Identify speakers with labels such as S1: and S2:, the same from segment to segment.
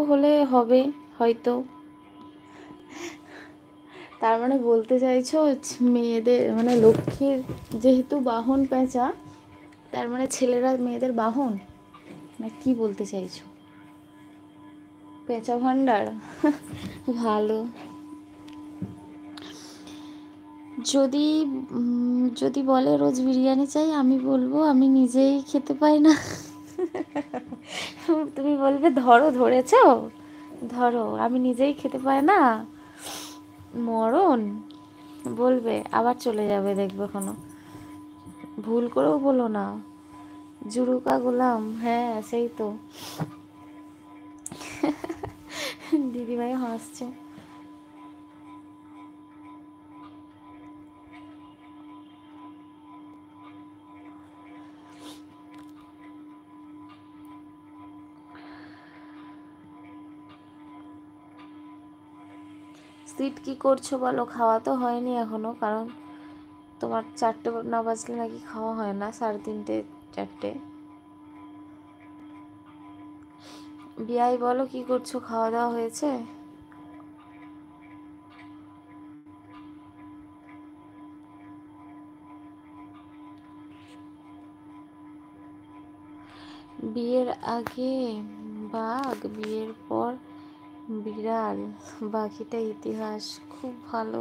S1: হলে হবে হয়তো। তার মানে বলতে চাইছো মেয়েদের মানে লক্ষ্মীর যেহেতু বাহন পেঁচা, তার মানে ছেলেরা মেয়েদের বাহন, না কি বলতে চাইছো? পেঁচা ভান্ডার। ভালো। যদি যদি বলে রোজ বিরিয়ানি চাই, আমি বলবো আমি নিজেই খেতে পাই না। তুমি বলবে ধরো, ধরেছো, ধরো, আমি নিজেই খেতে পাই না, মরণ বলবে, আবার চলে যাবে, দেখবে কোনো ভুল করেও বলো না। জুরুকা গোলাম, হ্যাঁ সেই তো। দিদিভাই হাসছে। সিট কি করছো বলো? খাওয়া তো হয়নি এখনো, কারণ তোমার 4টে না বাজলে নাকি খাওয়া হয় না, 3:30 4টে। বিয়াই বলো কি করছো, খাওয়া দাওয়া হয়েছে? বিয়ের আগে বাঘ, বিয়ের পর বিড়াল, বাকিটা ইতিহাস। খুব ভালো।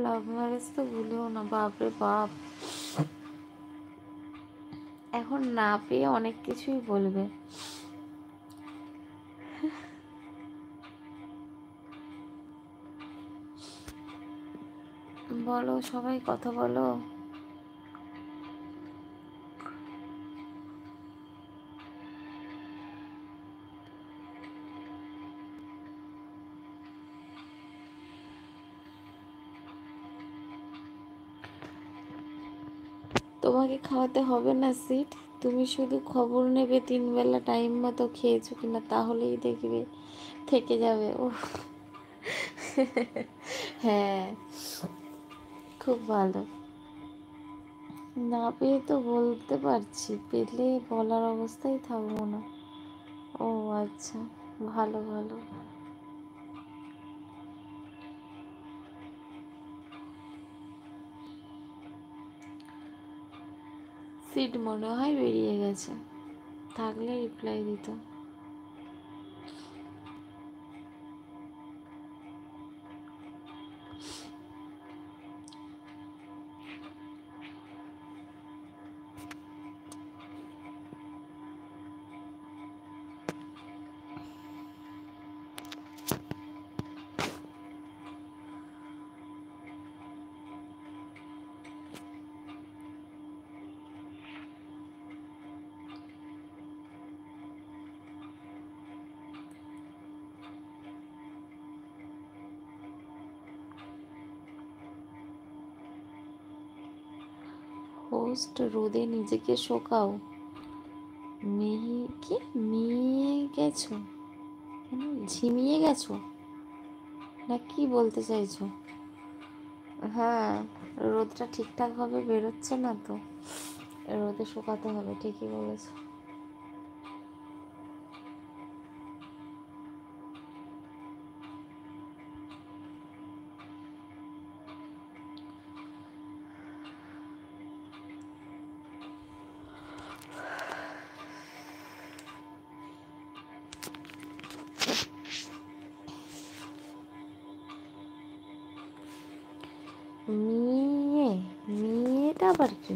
S1: লাভ ম্যারেজ তো ভুলেও না, বাপরে বাপ, এখন না পেয়ে অনেক কিছুই বলবে। বলো সবাই, কথা বলো। তোমাকে খাওয়াতে হবে না সিট, তুমি শুধু খবর নেবে 3 বেলা টাইম মতো খেয়েছো কিনা, তাহলেই দেখবে থেকে যাবে। ও হ্যাঁ, খুব ভালো। না পেয়ে তো বলতে পারছি, পেলে বলার অবস্থায় থাকবো না। ও আচ্ছা, ভালো ভালো। সিট মনে হয় বেরিয়ে গেছে, থাকলে রিপ্লাই দিত। হোস্ট রোদে নিজেকে শোকাও, মেহি কি মিয়ে গেছো, ঝিমিয়ে গেছো, না কি বলতে চাইছো? হ্যাঁ, রোদটা ঠিকঠাক ভাবে বেরোচ্ছে না তো, রোদে শুকাতে হবে, ঠিকই বলেছো। মিয়ে, মিয়েটা আবার কি?